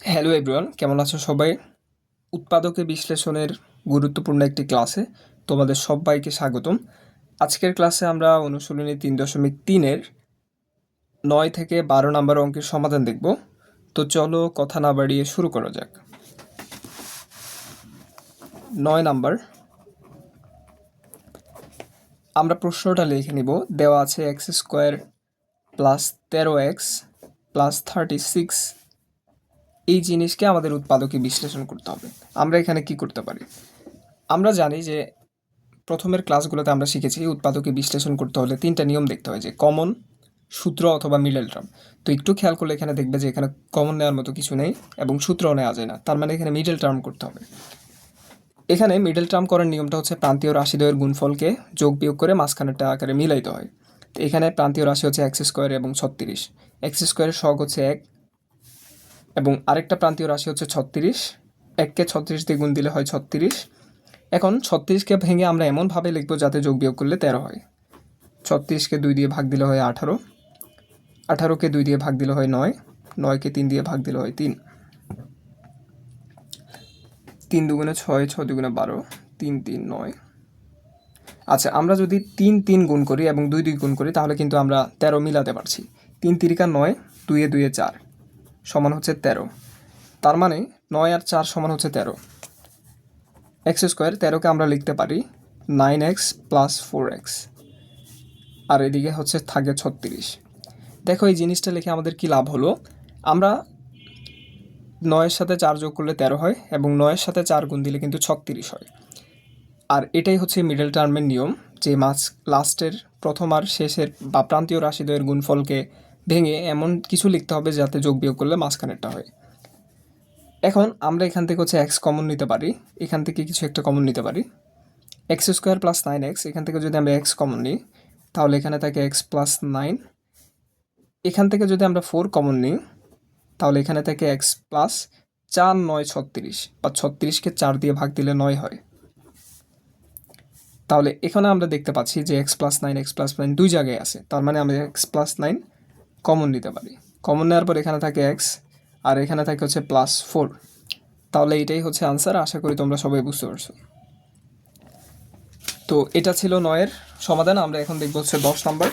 Hello everyone, কেমন আছো সবাই? উৎপাদকে বিশ্লেষণের গুরুত্বপূর্ণ একটি ক্লাসে তোমাদের সবাইকে স্বাগতম। আজকের ক্লাসে আমরা অনুশীলনী 3.3-এর 9 থেকে 12 নম্বর অঙ্কের সমাধান দেখব। তো চলো কথা না বাড়িয়ে শুরু করা যাক। 9 নাম্বার, আমরা প্রশ্নটা লিখে নিব। দেওয়া আছে x square plus 13x plus 36, এই জিনিসকে আমাদের উৎপাদকে বিশ্লেষণ করতে হবে। আমরা এখানে কি করতে পারি? আমরা জানি যে প্রথমের ক্লাসগুলোতে আমরা শিখেছি উৎপাদকে বিশ্লেষণ করতে হলে 3টা নিয়ম দেখতে হয়, যে কমন, সূত্র অথবা মিডল টার্ম। তো একটু খেয়াল করলে এখানে দেখবে যে এখানে কমন নেওয়ার মতো কিছু নেই এবং সূত্রও নেওয়া যায় না, তার মানে এখানে মিডল টার্ম করতে হবে। এখানে মিডল টার্ম করার নিয়মটা হচ্ছে প্রান্তীয় রাশিদ্বয়ের গুণফলকে যোগ বিয়োগ করে মাঝখানেরটা আকারে মিলাইতে হয়। তো এখানে প্রান্তীয় রাশি হচ্ছে এক্স স্কোয়ার এবং 36। এক্স স্কোয়ারের সহগ হচ্ছে 1 এবং আরেকটা প্রান্তীয় রাশি হচ্ছে 36। 1কে 36 দিয়ে গুণ দিলে হয় 36। এখন 36কে ভেঙে আমরা এমনভাবে লিখব যাতে যোগ বিয়োগ করলে 13 হয়। 36কে 2 দিয়ে ভাগ দিলে হয় 18, 18কে 2 দিয়ে ভাগ দিলে হয় 9, 9কে 3 দিয়ে ভাগ দিলে হয় 3, 3 দুগুণে 6, 6 দুগুণে 12, 3 3 9। আচ্ছা, আমরা যদি 3 3 গুণ করি এবং 2 2 গুণ করি তাহলে কিন্তু আমরা 13 মিলাতে পারছি। 3 তিরিকা 9, 2 2 4 সমান হচ্ছে 13। তার মানে 9 আর 4 সমান হচ্ছে 13। এক্স স্কোয়ার 13কে আমরা লিখতে পারি 9x প্লাস 4x, আর এদিকে হচ্ছে থাকে 36। দেখো এই জিনিসটা লিখে আমাদের কি লাভ হলো? আমরা 9-এর সাথে 4 যোগ করলে 13 হয় এবং 9-এর সাথে 4 গুণ দিলে কিন্তু 36 হয়। আর এটাই হচ্ছে মিডল টার্মের নিয়ম, যে লাস্টের প্রথম আর শেষের বা প্রান্তীয় রাশিদ্বয়ের গুণফলকে ভেঙে এমন কিছু লিখতে হবে যাতে যোগ বিয়োগ করলে মাঝখানেরটা হয়। এখন আমরা এখান থেকে হচ্ছে এক্স কমন নিতে পারি, এখান থেকে কিছু একটা কমন নিতে পারি। এক্স স্কোয়ার প্লাস 9x, এখান থেকে যদি আমরা এক্স কমন নিই তাহলে এখানে থাকে এক্স প্লাস 9। এখান থেকে যদি আমরা 4 কমন নিই তাহলে এখানে থেকে এক্স প্লাস 4 9 36, বা 36কে 4 দিয়ে ভাগ দিলে 9 হয়। তাহলে এখানে আমরা দেখতে পাচ্ছি যে এক্স প্লাস 9 দুই জায়গায় আছে, তার মানে আমরা এক্স প্লাস 9 কমন নিতে পারি। কমন নেওয়ার পর এখানে থাকে এক্স আর এখানে থাকে হচ্ছে প্লাস 4। তাহলে এটাই হচ্ছে আনসার। আশা করি তোমরা সবাই বুঝতে পারছো। তো এটা ছিল 9-এর সমাধান। আমরা এখন দেখবো হচ্ছে 10 নাম্বার।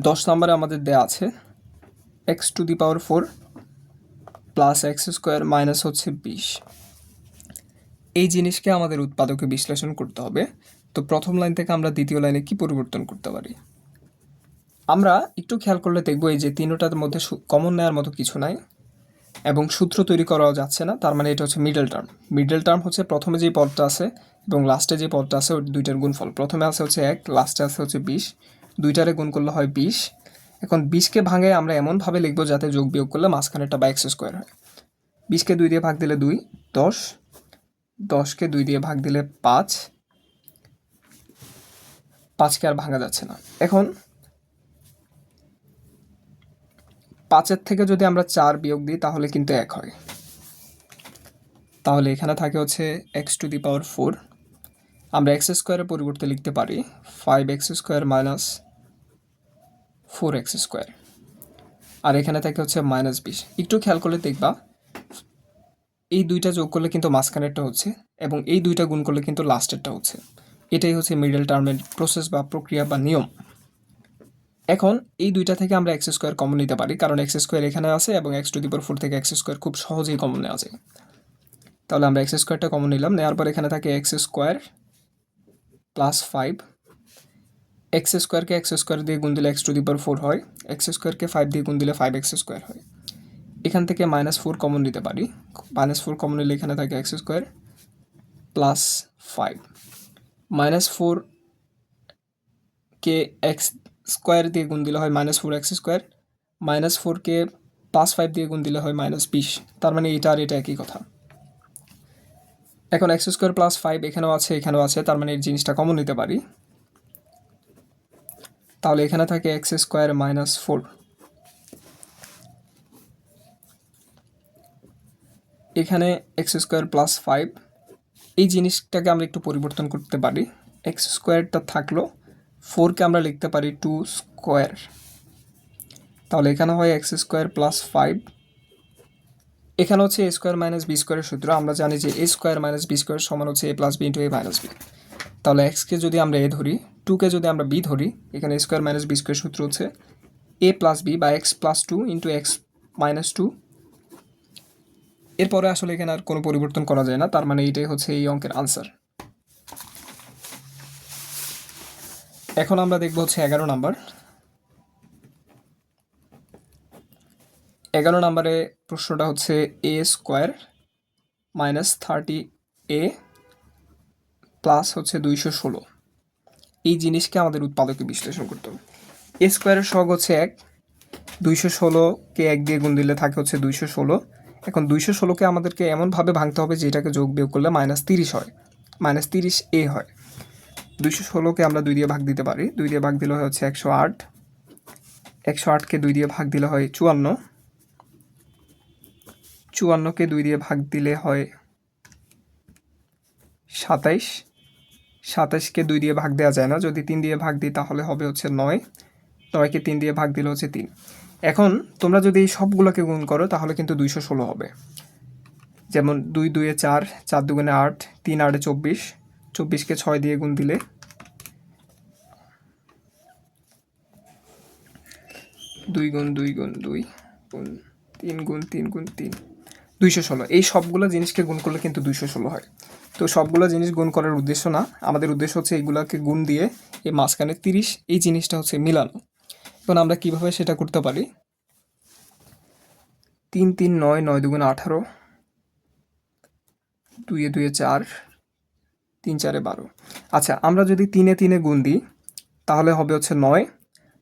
10 নম্বরে আমাদের দেয়া আছে x to the power 4 plus x square minus হচ্ছে 20। এই জিনিসকে আমাদের উৎপাদকে বিশ্লেষণ করতে হবে। তো প্রথম লাইন থেকে আমরা দ্বিতীয় লাইনে কি পরিবর্তন করতে পারি? আমরা একটু খেয়াল করলে দেখবো এই যে তিনটার মধ্যে কমন নেওয়ার মতো কিছু নাই এবং সূত্র তৈরি করাও যাচ্ছে না, তার মানে এটা হচ্ছে মিডল টার্ম। মিডল টার্ম হচ্ছে প্রথমে যে পদটা আছে এবং লাস্টে যে পদটা আছে ওই দুইটার গুণফল। প্রথমে আছে হচ্ছে 1, লাস্টে আছে হচ্ছে 20, দুইটারে গুণ করলে হয় 20। এখন 20কে ভাঙে আমরা এমনভাবে লিখবো যাতে যোগ বিয়োগ করলে মাঝখানেরটা বা এক্স স্কোয়ার হয়। 20কে 2 দিয়ে ভাগ দিলে 2, 10, 10কে 2 দিয়ে ভাগ দিলে 5, 5কে আর ভাঙা যাচ্ছে না। এখন 5-এর থেকে যদি আমরা 4 বিয়োগ দিই তাহলে কিন্তু 1 হয়। তাহলে এখানে থাকে হচ্ছে এক্স টু দি পাওয়ার 4। আমরা এক্স স্কোয়ারের পরিবর্তে লিখতে পারি 5x square minus 4x square, আর এখানে থাকে হচ্ছে মাইনাস 20। একটু খেয়াল করলে দেখবা এই দুইটা যোগ করলে কিন্তু মাঝখানেরটা হচ্ছে এবং এই দুইটা গুণ করলে কিন্তু লাস্টেরটা হচ্ছে। এটাই হচ্ছে মিডল টার্মের প্রসেস বা প্রক্রিয়া বা নিয়ম। এখন এই দুইটা থেকে আমরা এক্স স্কোয়ার কমন নিতে পারি, কারণ এক্স স্কোয়ার এখানে আছে এবং এক্স টু দি পাওয়ার 4 থেকে এক্স স্কোয়ার খুব সহজেই কমন নেওয়া যায়। তাহলে আমরা এক্স স্কোয়ারটা কমন নিলাম, নেওয়ার পর এখানে থাকে এক্স স্কোয়ার প্লাস 5। এক্স স্কোয়ারকে এক্স স্কোয়ার দিয়ে গুণ দিলে এক্স টু দি পাওয়ার 4 হয়, এক্স স্কোয়ারকে 5 দিয়ে গুণ দিলে 5x স্কোয়ার হয়। এখান থেকে -4 কমন নিতে পারি। -4 কমন নিলে এখানে থাকে এক্স স্কোয়ার প্লাস 5। -4 কে এক্স স্কোয়ার দিয়ে গুণ দিলে হয় -4x স্কোয়ার, -4 কে +5 দিয়ে গুণ দিলে হয় -20। তার মানে এটা আর এটা একই কথা। এখন এক্স স্কোয়ার প্লাস 5 এখানেও আছে এখানেও আছে, তার মানে এই জিনিসটা কমন নিতে পারি। তাহলে এখানে থাকে এক্স স্কোয়ার -4, এখানে এক্স স্কোয়ার প্লাস 5। এই জিনিসটাকে আমরা একটু পরিবর্তন করতে পারি। এক্স স্কোয়ারটা থাকলো, 4কে আমরা লিখতে পারি 2 স্কোয়ার, তাহলে এখানে হয় এক্স স্কোয়ার প্লাস 5। এখানে হচ্ছে এ স্কোয়ার মাইনাস বি স্কোয়ারের সূত্র, আমরা জানি যে এ স্কোয়ার মাইনাস বি স্কোয়ার সমান হচ্ছে এ প্লাস বি ইন্টু এ মাইনাস বি। তাহলে এক্সকে যদি আমরা এ ধরি, 2কে যদি আমরা বি ধরি, এখানে এ স্কোয়ার মাইনাস বি স্কোয়ার সূত্র হচ্ছে এ প্লাস বি বা x plus 2 into x minus 2। এরপরে আসলে এখানে আর কোনো পরিবর্তন করা যায় না, তার মানে এইটাই হচ্ছে এই অঙ্কের আনসার। এখন আমরা দেখব হচ্ছে 11 নাম্বার। 11 নাম্বারে প্রশ্নটা হচ্ছে এ স্কোয়ার মাইনাস 30a প্লাস হচ্ছে 216, এই জিনিসকে আমাদের উৎপাদকে বিশ্লেষণ করতে হবে। এ স্কোয়ারের সহগ হচ্ছে 1, 216কে 1 দিয়ে গুণ দিলে থাকে হচ্ছে 216। এখন 216কে আমাদেরকে এমনভাবে ভাঙতে হবে যে এটাকে যোগ বিয়োগ করলে -30 হয়, -30a হয়। 216কে আমরা 2 দিয়ে ভাগ দিতে পারি, 2 দিয়ে ভাগ দিলে হয় হচ্ছে 108, 108কে 2 দিয়ে ভাগ দিলে হয় 54, 54কে 2 দিয়ে ভাগ দিলে হয় 27, 27কে 2 দিয়ে ভাগ দেওয়া যায় না, যদি 3 দিয়ে ভাগ দিই তাহলে হবে হচ্ছে 9, 9কে 3 দিয়ে ভাগ দিলে হচ্ছে 3। এখন তোমরা যদি এই সবগুলোকে গুণ করো তাহলে কিন্তু 216 হবে। যেমন 2 2 4, 4 2 8, 3 8 24, 24কে 6 দিয়ে গুণ দিলে 2 গুণ 2 গুণ 2 গুণ 3 গুণ 3 গুণ 3, 216। এই সবগুলো জিনিসকে গুণ করলে কিন্তু 216 হয়। তো সবগুলো জিনিস গুণ করার উদ্দেশ্য না, আমাদের উদ্দেশ্য হচ্ছে এইগুলোকে গুণ দিয়ে এই মাঝখানে 30 এই জিনিসটা হচ্ছে মিলানো। এখন আমরা কিভাবে সেটা করতে পারি? 3 3 9, 9 2 18, 2 2 4, 3 4 12। আচ্ছা, আমরা যদি 3 3 গুণ দিই তাহলে হবে হচ্ছে 9,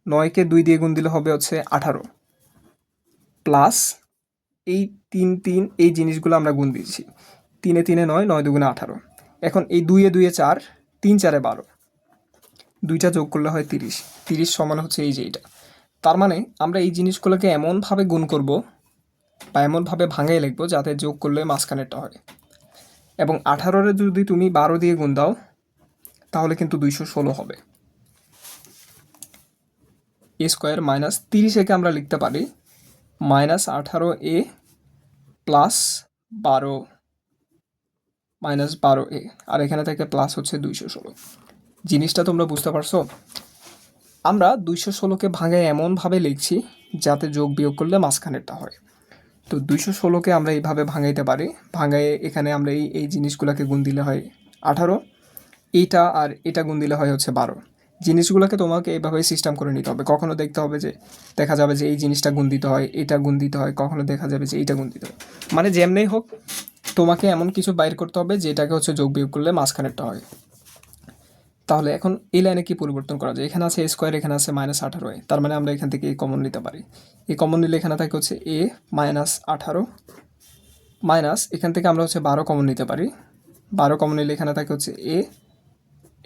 9কে 2 দিয়ে গুণ দিলে হবে হচ্ছে 18, প্লাস এই 3 3 এই জিনিসগুলো আমরা গুণ দিচ্ছি, 3 3 9, 9 2 18। এখন এই 2 2 4, 3 4 12, দুইটা যোগ করলে হয় 30, 30 সমান হচ্ছে এই যে এইটা। তার মানে আমরা এই জিনিসগুলোকে এমনভাবে গুণ করব বা এমনভাবে ভাঙাই লিখবো যাতে যোগ করলে মাঝখানেরটা হয়। এবং 18-রে যদি তুমি 12 দিয়ে গুণ দাও তাহলে কিন্তু 216 হবে। এ স্কোয়ার মাইনাস 30-একে আমরা লিখতে পারি -18a প্লাস 12 -12a, আর এখানে থেকে প্লাস হচ্ছে 216। জিনিসটা তোমরা বুঝতে পারছো? আমরা 216কে ভাঙায় এমনভাবে লিখছি যাতে যোগ বিয়োগ করলে মাঝখানেরটা হয়। তো 216কে আমরা এইভাবে ভাঙাইতে পারি, ভাঙায় এখানে আমরা এই জিনিসগুলোকে গুণ দিলে হয় 18, এইটা আর এটা গুণ দিলে হয় হচ্ছে 12। জিনিসগুলোকে তোমাকে এইভাবে সিস্টেম করে নিতে হবে। কখনো দেখতে হবে যে দেখা যাবে যে এই জিনিসটা গুণ দিতে হয়, এটা গুণ দিতে হয়, কখনো দেখা যাবে যে এইটা গুণ দিতে হয়। মানে যেমনি হোক তোমাকে এমন কিছু বাইর করতে হবে যেটাকে হচ্ছে যোগ বিয়োগ করলে মাঝখানেরটা হয়। তাহলে এখন এই লাইনে কি পরিবর্তন করা যায়? এখানে আছে এ স্কোয়ার, এখানে আছে -18a, তার মানে আমরা এখান থেকে এই কমন নিতে পারি। এই কমন নিলে এখানে থাকে হচ্ছে a -18 মাইনাস এখান থেকে আমরা হচ্ছে 12 কমন নিতে পারি, 12 কমন নিলে এখানে থাকে হচ্ছে a,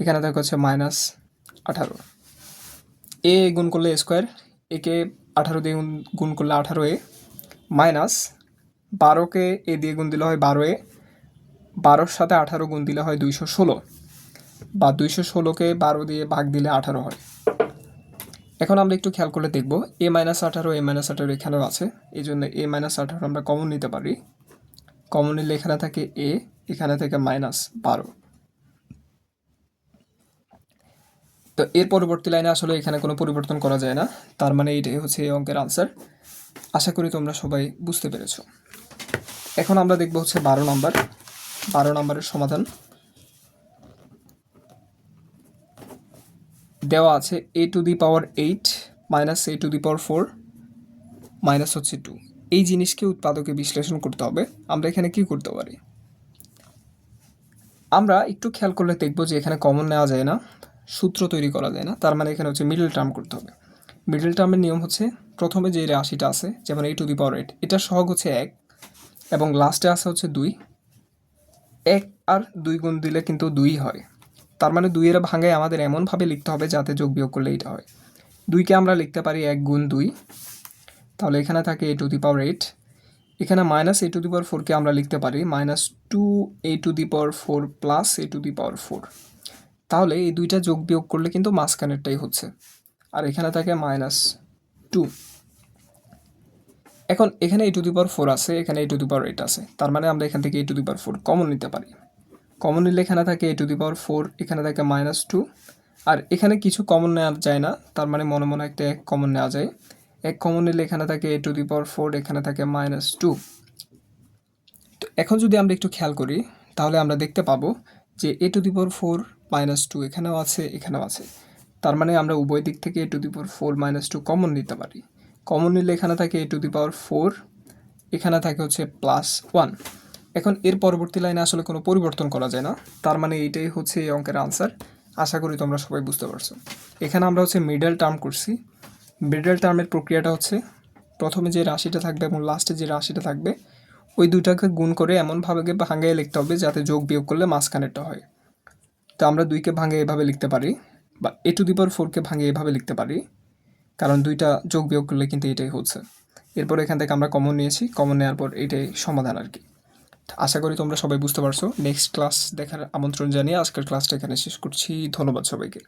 এখানে থাকে হচ্ছে -18। এ গুণ করলে এ স্কোয়ার, একে 18 দিয়ে গুণ করলে 18a, মাইনাস 12কে এ দিয়ে গুণ দিলে হয় 12a, 12-র সাথে 18 গুণ দিলে হয় 216, বা 216কে 12 দিয়ে ভাগ দিলে 18 হয়। এখন আমরা একটু খেয়াল করলে দেখব a -18, a -18 এখানেও আছে, এই জন্য a -18 আমরা কমন নিতে পারি। কমন নিলে এখানে থাকে a, এখানে থেকে -12। তো এর পরবর্তী লাইনে আসলে এখানে কোনো পরিবর্তন করা যায় না, তার মানে এইটাই হচ্ছে এই অঙ্কের আনসার। আশা করি তোমরা সবাই বুঝতে পেরেছো। এখন আমরা দেখব হচ্ছে 12 নাম্বার। 12 নাম্বারের সমাধান দেওয়া আছে a⁸ মাইনাস a⁴ মাইনাস হচ্ছে 2। এই জিনিসকে উৎপাদকে বিশ্লেষণ করতে হবে। আমরা এখানে কি করতে পারি? আমরা একটু খেয়াল করলে দেখব যে এখানে কমন নেওয়া যায় না, সূত্র তৈরি করা যায় না, তার মানে এখানে হচ্ছে মিডল টার্ম করতে হবে। মিডল টার্মের নিয়ম হচ্ছে প্রথমে যে রাশিটা আছে যেমন a⁸, এটার সহগ হচ্ছে 1 এবং লাস্টে আছে হচ্ছে 2। 1 আর 2 গুণ দিলে কিন্তু 2 হয়, তার মানে 2-এর ভাঙায় আমাদের এমনভাবে লিখতে হবে যাতে যোগ বিয়োগ করলে এটা হয়। 2কে আমরা লিখতে পারি 1 গুণ 2, তাহলে এখানে থাকে a⁸, এখানে -a⁴কে আমরা লিখতে পারি -2a⁴ প্লাস a⁴, তাহলে এই দুইটা যোগ বিয়োগ করলে কিন্তু মাঝখানেরটাই হচ্ছে, আর এখানে থাকে -2। এখন এখানে a⁴ আছে, এখানে a⁴ আছে, তার মানে আমরা এখান থেকে a⁴ কমন নিতে পারি। কমন নিলে এখানে থাকে a⁴, এখানে থাকে -2, আর এখানে কিছু কমন নেওয়া যায় না, তার মানে মনে মনে একটা এক কমন নেওয়া যায়। এক কমন নিলে এখানে থাকে a⁴, এখানে থাকে -2। তো এখন যদি আমরা একটু খেয়াল করি তাহলে আমরা দেখতে পাবো যে a⁴ -2 এখানেও আছে, এখানেও আছে, তার মানে আমরা উভয় দিক থেকে a⁴ -2 কমন নিতে পারি। কমন নিলে এখানে থাকে a⁴, এখানে থাকে হচ্ছে +1। এখন এর পরবর্তী লাইনে আসলে কোনো পরিবর্তন করা যায় না, তার মানে এইটাই হচ্ছে এই অঙ্কের আনসার। আশা করি তোমরা সবাই বুঝতে পারছো। এখানে আমরা হচ্ছে মিডল টার্ম করছি। মিডল টার্মের প্রক্রিয়াটা হচ্ছে প্রথমে যে রাশিটা থাকবে এবং লাস্টে যে রাশিটা থাকবে ওই দুটাকে গুণ করে এমনভাবে ভাঙিয়ে লিখতে হবে যাতে যোগ বিয়োগ করলে মাঝখানেরটা হয়। তো আমরা 2কে ভাঙে এভাবে লিখতে পারি, বা a⁴কে ভাঙে এভাবে লিখতে পারি, কারণ দুইটা যোগ বিয়োগ করলে কিন্তু এটাই হচ্ছে। এরপর এখান থেকে আমরা কমন নিয়েছি, কমন নেওয়ার পর এটাই সমাধান আর কি। আশা করি তোমরা সবাই বুঝতে পারছো। নেক্সট ক্লাস দেখার আমন্ত্রণ জানিয়ে আজকের ক্লাসটা এখানে শেষ করছি। ধন্যবাদ সবাইকে।